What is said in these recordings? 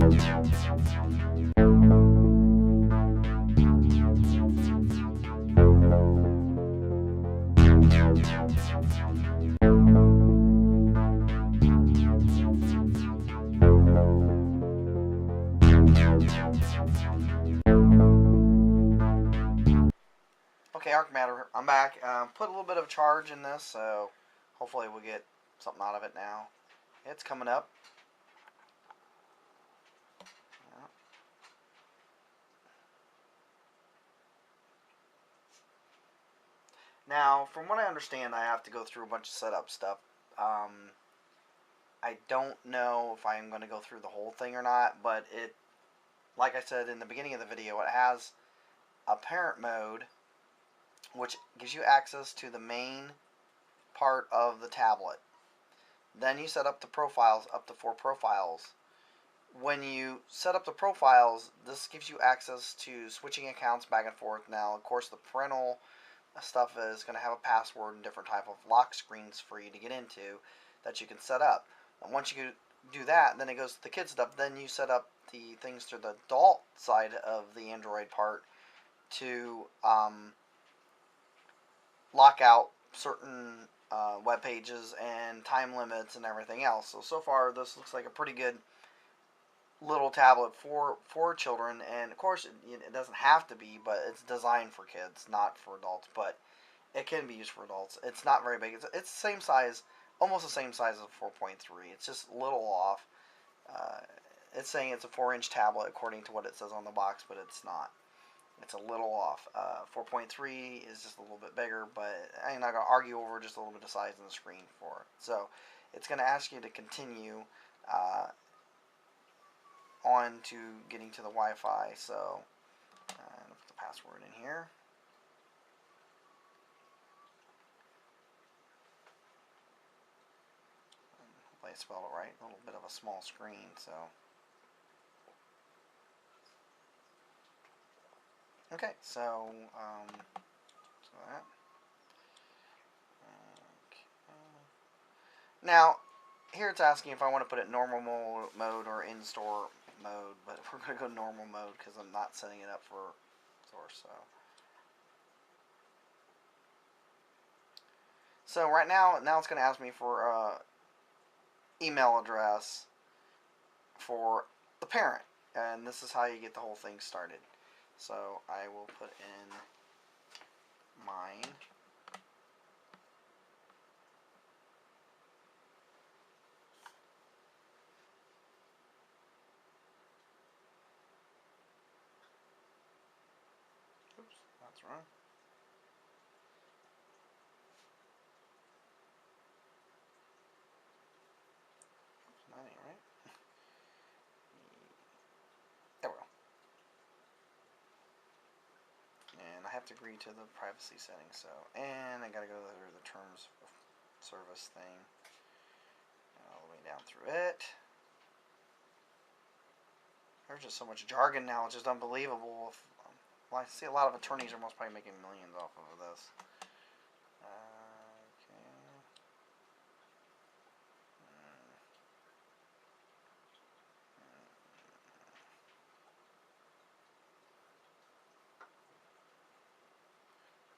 Okay, Arc Matter, I'm back. Put a little bit of charge in this, so hopefully we'll get something out of it now. It's coming up. Now, from what I understand, I have to go through a bunch of setup stuff. I don't know if I'm going to go through the whole thing or not, but like I said in the beginning of the video, it has a parent mode, which gives you access to the main part of the tablet. Then you set up the profiles, up to 4 profiles. When you set up the profiles, this gives you access to switching accounts back and forth. Now, of course, the parental stuff is going to have a password and different type of lock screens for you to get into that you can set up. And once you do that, then it goes to the kids stuff. Then you set up the things to the adult side of the Android part to lock out certain web pages and time limits and everything else. So far, this looks like a pretty good little tablet for children, and of course it doesn't have to be, but it's designed for kids, not for adults, but it can be used for adults. It's not very big. It's the same size, almost the same size as a 4.3. It's just a little off. It's saying it's a 4-inch tablet according to what it says on the box, but it's not. It's a little off. 4.3 is just a little bit bigger, but I'm not going to argue over just a little bit of size on the screen for it. So it's going to ask you to continue on to getting to the Wi-Fi. So I'll put the password in here. Hopefully I spelled it right. A little bit of a small screen, so. Okay, so that. Okay. Now, here it's asking if I want to put it normal mode or in-store mode, but we're going to go normal mode because I'm not setting it up for source. So right now it's going to ask me for email address for the parent, and this is how you get the whole thing started. So I will put in mine. Oops, that's wrong. That ain't right. There we go. And I have to agree to the privacy settings, so, and I gotta go through the terms of service thing all the way down through it. There's just so much jargon now, it's just unbelievable. Well, I see a lot of attorneys are most probably making millions off of this.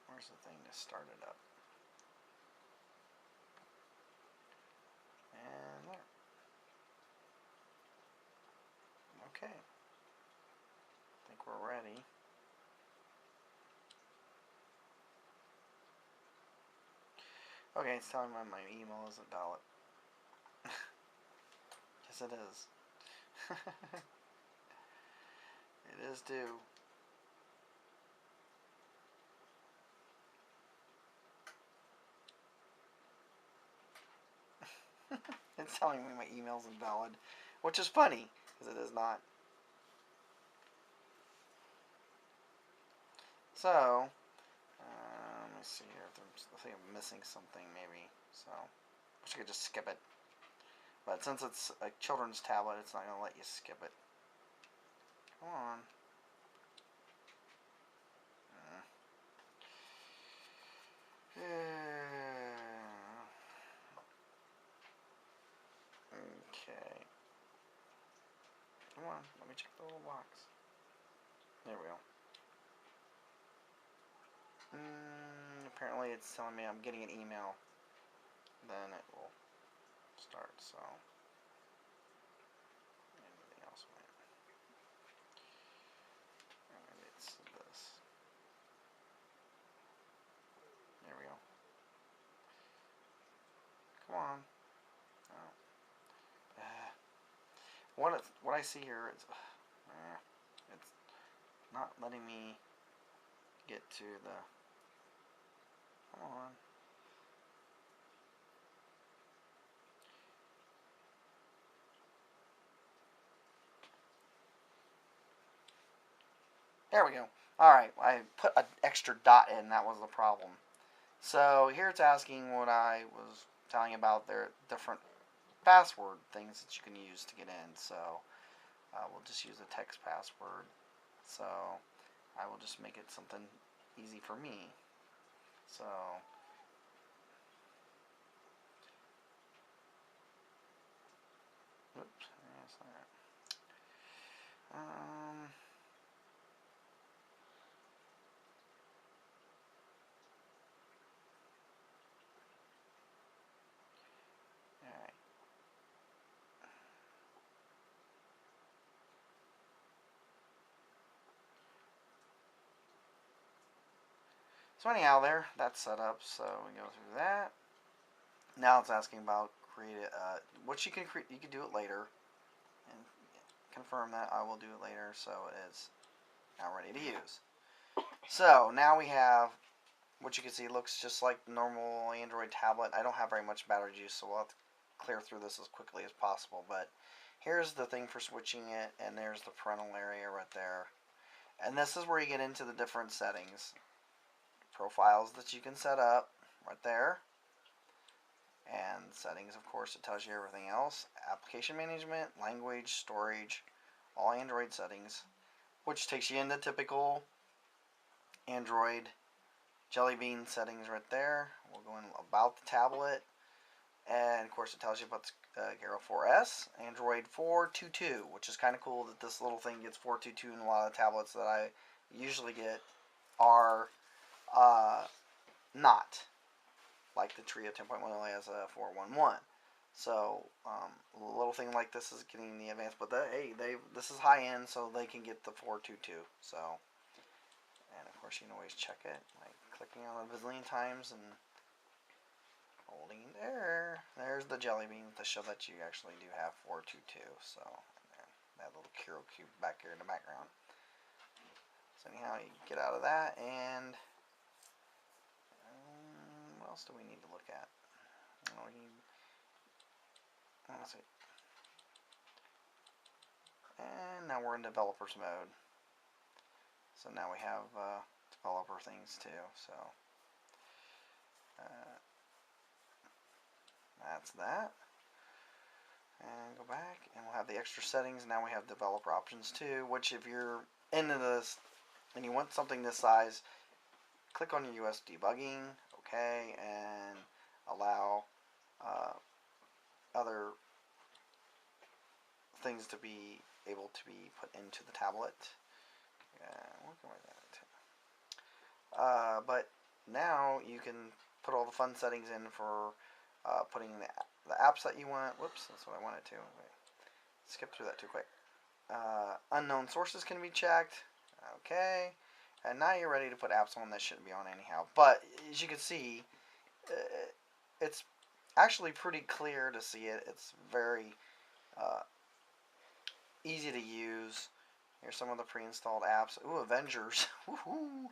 Where's the thing to start it up? And there. Okay. I think we're ready. Okay, it's telling me my email isn't valid. Yes, it is. It is due. It's telling me my email's invalid, which is funny, because it is not. So, let me see here. I think I'm missing something, maybe. So, wish I could just skip it. But since it's a children's tablet, it's not going to let you skip it. Come on. Okay. Come on, let me check the little box. There we go. Apparently it's telling me I'm getting an email. Then it will start, so. Anything else went. And it's this. There we go. Come on. Oh. What I see here is it's not letting me get to the. Come on. There we go. Alright, I put an extra dot in, that was the problem. So here it's asking what I was telling about their different password things that you can use to get in. So we'll just use a text password. So I will just make it something easy for me. So oops, that's not right. Alright. So anyhow, that's set up. So we go through that. Now it's asking about create what you can create. You can do it later, and confirm that I will do it later. So it is now ready to use. So now we have what you can see looks just like normal Android tablet. I don't have very much battery juice, so we'll have to clear through this as quickly as possible. But here's the thing for switching it, and there's the parental area right there. And this is where you get into the different settings. Profiles that you can set up right there. And settings, of course, it tells you everything else. Application management, language, storage, all Android settings, which takes you into typical Android Jelly Bean settings right there. We'll go in about the tablet, and of course it tells you about the Kurio 4S, Android 4.2.2, which is kind of cool that this little thing gets 4.2.2, and a lot of tablets that I usually get are not. Like the Trio 10.1 only has a 4.1.1. So a little thing like this is getting the advanced, but this is high end, so they can get the 4.2.2. So, and of course you can always check it, like clicking on it a bazillion times and holding there. There's the Jelly Bean to show that you actually do have 4.2.2. So that little Kurio cube back here in the background. So anyhow, you get out of that, and what else do we need to look at? Let's see. And now we're in developers mode. So now we have developer things too. So that's that. And go back, and we'll have the extra settings. Now we have developer options too, which if you're into this and you want something this size, click on your US debugging, okay, and allow other things to be able to be put into the tablet. But now you can put all the fun settings in for putting the apps that you want. Whoops, that's what I wanted to. Wait, skip through that too quick. Unknown sources can be checked. Okay. And now you're ready to put apps on that shouldn't be on anyhow. But as you can see, it's actually pretty clear to see it. It's very easy to use. Here's some of the pre-installed apps. Ooh, Avengers. Woohoo!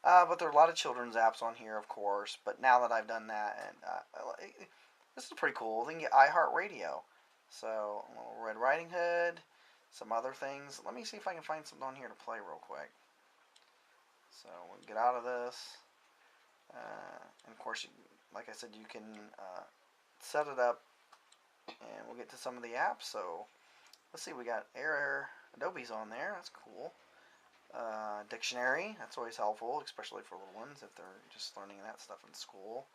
But there are a lot of children's apps on here, of course. But now that I've done that, and this is pretty cool. Then you get iHeartRadio. So, a little Red Riding Hood, some other things. Let me see if I can find something on here to play real quick. So, we'll get out of this. And of course, like I said, you can set it up, and we'll get to some of the apps. So, let's see, we got Adobe's on there. That's cool. Dictionary, that's always helpful, especially for little ones if they're just learning that stuff in school.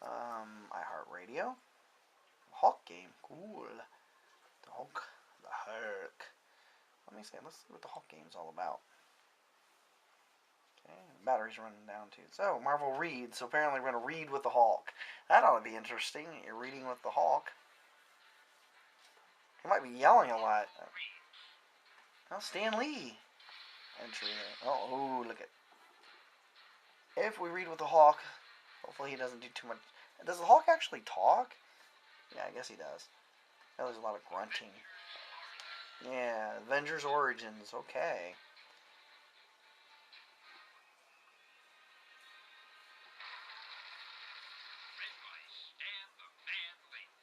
iHeartRadio. Hawk game, cool. The Hulk. let me see. Let's see what the Hulk game's all about. Okay, battery's running down too. So, Marvel reads. So apparently we're going to read with the Hulk. That ought to be interesting. You're reading with the Hulk. He might be yelling a lot. Oh, Stan Lee. Entry there. Oh, look at. If we read with the Hulk, hopefully he doesn't do too much. Does the Hulk actually talk? Yeah, I guess he does. Oh, there's a lot of grunting. Yeah, Avengers Origins. Okay.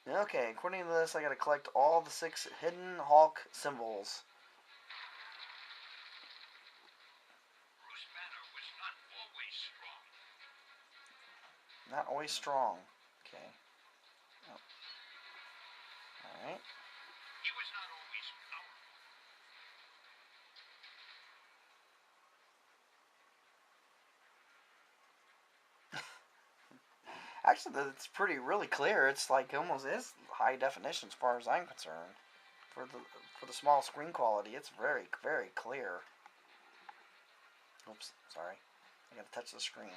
Okay, according to this, I gotta collect all the 6 hidden Hulk symbols. Not always strong. Okay. Oh. Alright. He was not always powerful. Actually, it's really clear. It's like almost is high definition as far as I'm concerned. For the small screen quality, it's very clear. Oops, sorry. I gotta touch the screen.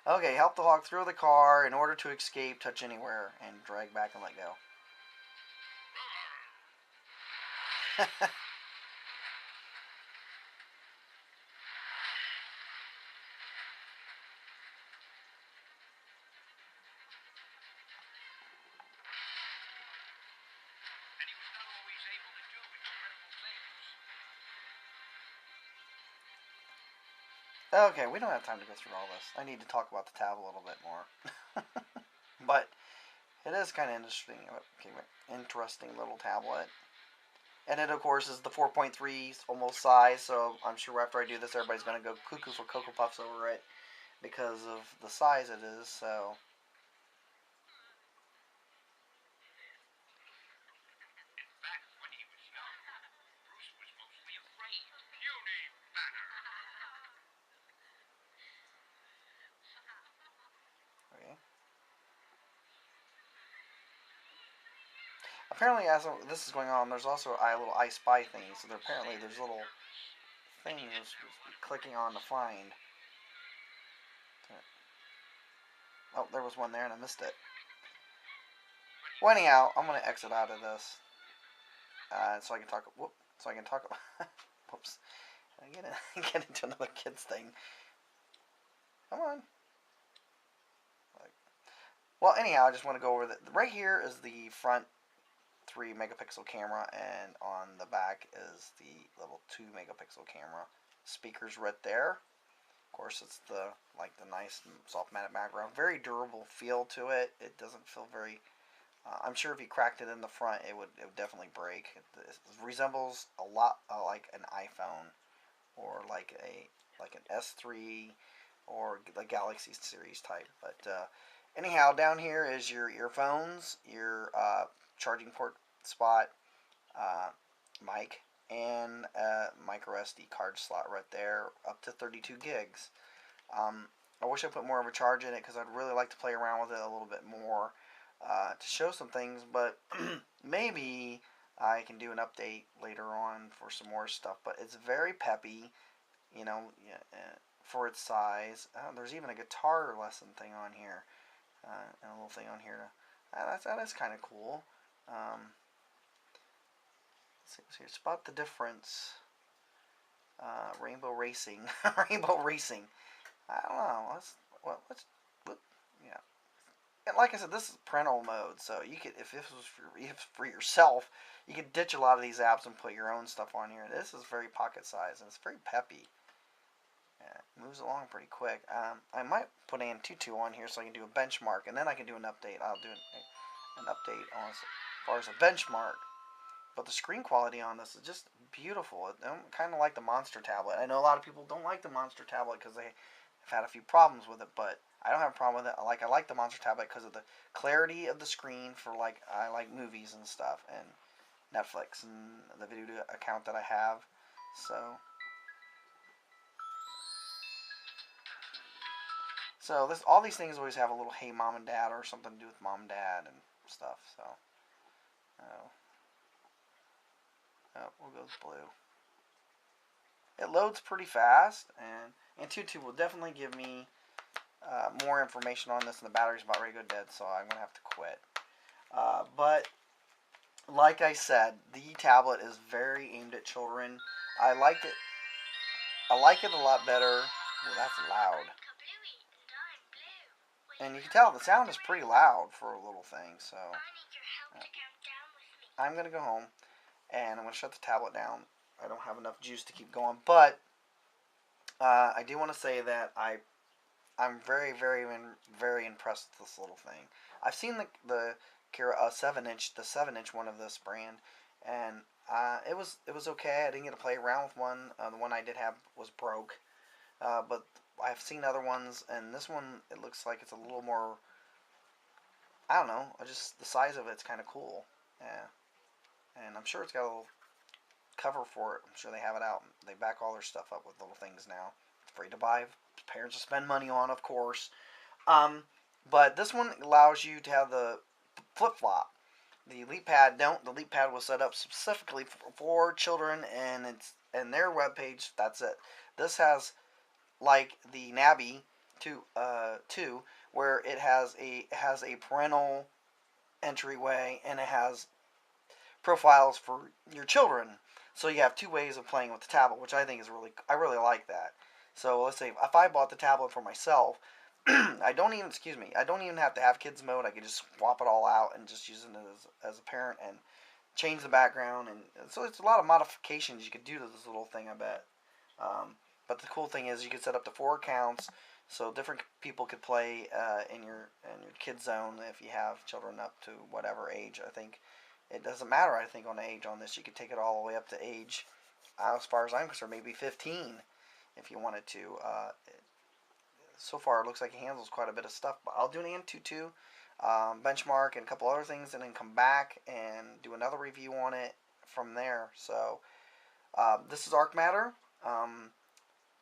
Okay, help the Hulk through the car. In order to escape, touch anywhere and drag back and let go. Okay, we don't have time to go through all this. I need to talk about the tab a little bit more. But it is kind of interesting. Okay, interesting little tablet. And it, of course, is the 4.3 almost size, so I'm sure after I do this, everybody's going to go cuckoo for Cocoa Puffs over it because of the size it is, so... Okay. Apparently, as this is going on, there's also a little I Spy thing, so apparently there's little things clicking on to find. Oh, there was one there and I missed it. Well, anyhow, I'm going to exit out of this. So I can talk. Whoop. So I can talk. Whoops. I get into another kids thing. Come on. Well, anyhow, I just want to go over that. Right here is the front 3 megapixel camera, and on the back is the little 2 megapixel camera. Speakers right there. Of course, it's the nice soft matte background. Very durable feel to it. It doesn't feel very. I'm sure if you cracked it in the front, it would definitely break. It resembles a lot like an iPhone, or like an S3, or the Galaxy series type. But anyhow, down here is your earphones, your charging port spot, mic, and micro SD card slot right there, up to 32 gigs. I wish I put more of a charge in it because I'd really like to play around with it a little bit more to show some things, but maybe I can do an update later on for some more stuff. But it's very peppy, you know, for its size. There's even a guitar lesson thing on here, and a little thing on here. That is kind of cool. Let's see, spot the difference. Rainbow Racing, Rainbow Racing. I don't know. Let's yeah. And like I said, this is parental mode, so you could, if this was for yourself, you could ditch a lot of these apps and put your own stuff on here. This is very pocket size, and it's very peppy. Yeah, it moves along pretty quick. I might put Antutu on here so I can do a benchmark, and then I can do an update. I'll do an update on as far as a benchmark. But the screen quality on this is just beautiful. I'm kind of like the Monster tablet. I know a lot of people don't like the Monster tablet because they have had a few problems with it, but I don't have a problem with it. I like the Monster tablet because of the clarity of the screen for I like movies and stuff, and Netflix and the video account that I have. So all these things always have a little "Hey Mom and Dad" or something to do with Mom and Dad and stuff. So, we'll go with blue. it loads pretty fast, and 2.2 will definitely give me more information on this, and the battery's about ready to go dead, so I'm going to have to quit. But like I said, the tablet is very aimed at children. I liked it. I like it a lot better. Ooh, that's loud. And you can tell the sound is pretty loud for a little thing, so I'm going to go home, and I'm going to shut the tablet down. I don't have enough juice to keep going, but I do want to say that I'm very, very, very impressed with this little thing. I've seen the Kurio 7-inch, the 7-inch one of this brand, and it was okay. I didn't get to play around with one. The one I did have was broke, but I've seen other ones, and this one, it looks like it's a little more, I don't know, just the size of it's kind of cool. Yeah, and I'm sure it's got a little cover for it. I'm sure they have it out. They back all their stuff up with little things now. It's free to buy. Parents will spend money on, of course. But this one allows you to have the flip flop. The Elite Pad don't. The Elite Pad was set up specifically for children, and it's and their webpage. That's it. This has like the Navi 2, where it has a parental entryway, and it has profiles for your children. So you have two ways of playing with the tablet, which I think is I really like that. So let's say if I bought the tablet for myself, I don't even have to have kids mode. I could just swap it all out and just use it as a parent and change the background. And so it's a lot of modifications you could do to this little thing, I bet. But the cool thing is you could set up to 4 accounts, so different people could play in your kid zone if you have children up to whatever age. I think it doesn't matter. I think on age on this, you could take it all the way up to age, as far as I'm concerned, maybe 15 if you wanted to. So far, it looks like it handles quite a bit of stuff. But I'll do an Antutu benchmark and a couple other things, and then come back and do another review on it from there. So this is Arc Matter.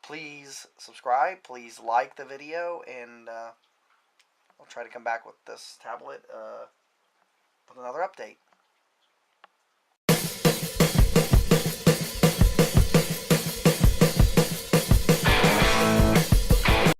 Please subscribe. Please like the video, and I'll try to come back with this tablet with another update.